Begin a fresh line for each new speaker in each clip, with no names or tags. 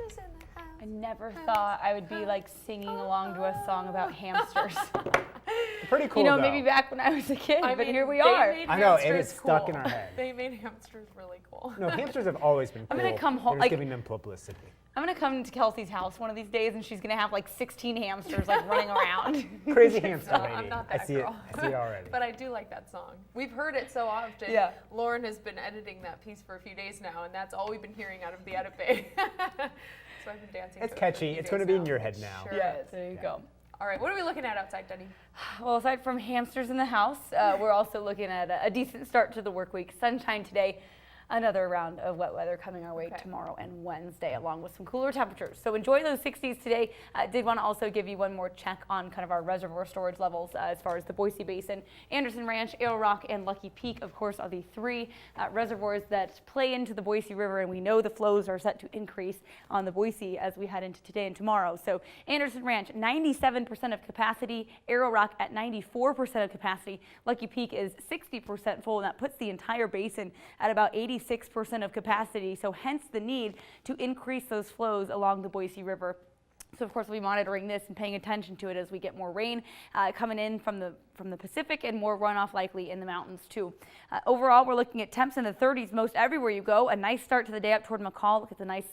Who's in the house?
I never thought I would be like singing along to a song about hamsters.
Pretty cool,
you know,
though.
maybe back when I was a kid,
I
but
mean,
here we are.
I know, it is
cool.
stuck in our head.
They made hamsters really cool.
No, hamsters have always been cool.
I'm gonna come home,
They're just
like-
giving them publicity.
I'm gonna come to Kelsey's house one of these days, and she's gonna have like 16 hamsters like running around.
Crazy hamster
No,
lady.
I'm not
I
that
see
girl.
it. I see it already.
But I do like that song. We've heard it so often.
Yeah.
Lauren has been editing that piece for a few days now, and that's all we've been hearing out of the edit bay. So I've been dancing.
It's
to it for a
catchy.
few
It's
days
going to be in
now.
your head
It
now.
Sure
Yeah,
is.
there you go.
All right, what are we looking at outside, Denny?
Well, aside from hamsters in the house, we're also looking at a decent start to the work week. Sunshine today. Another round of wet weather coming our way tomorrow and Wednesday, along with some cooler temperatures. So enjoy those 60s today. Did want to also give you one more check on kind of our reservoir storage levels as far as the Boise Basin. Anderson Ranch, Arrow Rock, and Lucky Peak, of course, are the three reservoirs that play into the Boise River, and we know the flows are set to increase on the Boise as we head into today and tomorrow. So Anderson Ranch, 97% of capacity. Arrow Rock at 94% of capacity. Lucky Peak is 60% full, and that puts the entire basin at about 86% of capacity, so hence the need to increase those flows along the Boise River. So of course we'll be monitoring this and paying attention to it as we get more rain coming in from the Pacific and more runoff likely in the mountains too. Overall, we're looking at temps in the 30s most everywhere you go. A nice start to the day up toward McCall. Look at the nice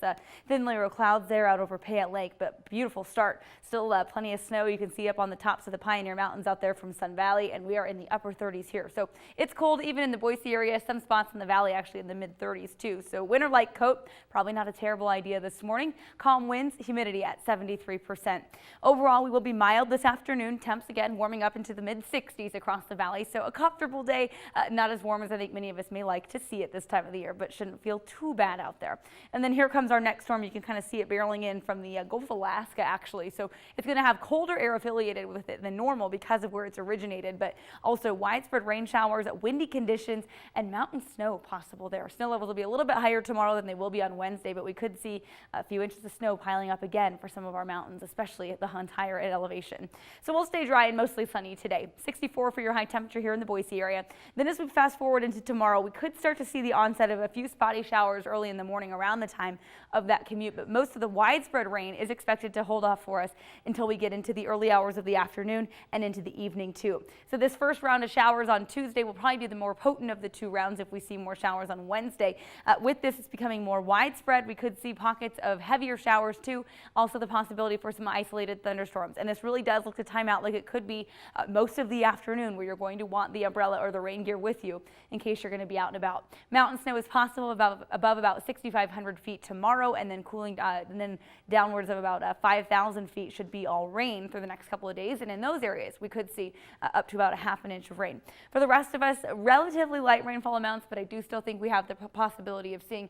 thin layer of clouds there out over Payette Lake, but beautiful start. Still plenty of snow you can see up on the tops of the Pioneer Mountains out there from Sun Valley, and we are in the upper 30s here. So it's cold even in the Boise area. Some spots in the valley actually in the mid 30s too. So winter-like coat, probably not a terrible idea this morning. Calm winds, humidity at 73%. Overall, we will be mild this afternoon. Temps again warming up into the mid 60s across the valley. So a comfortable day, not as warm as I think many of us may like to see it this time of the year, but shouldn't feel too bad out there. And then here comes our next storm. You can kind of see it barreling in from the Gulf of Alaska actually. So it's going to have colder air affiliated with it than normal because of where it's originated, but also widespread rain showers, windy conditions, and mountain snow possible there. Snow levels will be a little bit higher tomorrow than they will be on Wednesday, but we could see a few inches of snow piling up again for some of our mountains, especially at the Hunt higher at elevation. So we'll stay dry and mostly sunny today. 64 for your high temperature here in the Boise area. Then as we fast forward into tomorrow, we could start to see the onset of a few spotty showers early in the morning around the time of that commute, but most of the widespread rain is expected to hold off for us until we get into the early hours of the afternoon and into the evening too. So this first round of showers on Tuesday will probably be the more potent of the two rounds if we see more showers on Wednesday. With this, it's becoming more widespread. We could see pockets of heavier showers too. Also the possibility for some isolated thunderstorms. And this really does look to time out like it could be most of the afternoon where you're going to want the umbrella or the rain gear with you in case you're going to be out and about. Mountain snow is possible above about 6,500 feet tomorrow, and then cooling and then downwards of about 5,000 feet should be all rain for the next couple of days. And in those areas, we could see up to about a half an inch of rain. For the rest of us, relatively light rainfall amounts, but I do still think we have the possibility of seeing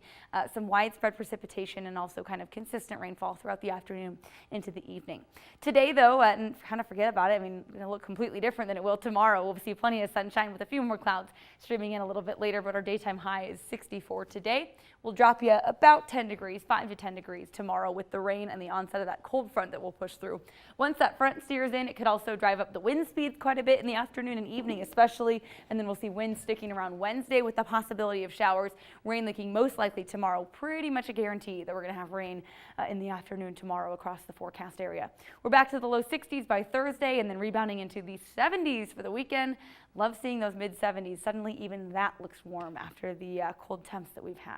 some widespread precipitation and also kind of consistent rainfall throughout the afternoon into the evening. Today, though, and kind of forget about it, I mean, it'll look completely different than it will tomorrow. We'll see plenty of sunshine with a few more clouds streaming in a little bit later, but our daytime high is 64 today. We'll drop you about 10 degrees, 5 to 10 degrees tomorrow with the rain and the onset of that cold front that will push through. Once that front steers in, it could also drive up the wind speeds quite a bit in the afternoon and evening especially, and then we'll see winds sticking around Wednesday with the possibility of showers. Rain looking most likely tomorrow. Pretty much a guarantee that we're going to have rain in the afternoon tomorrow across the forecast area. We're back to the low 60s by Thursday and then rebounding into the 70s for the weekend. Love seeing those mid 70s. Suddenly even that looks warm after the cold temps that we've had.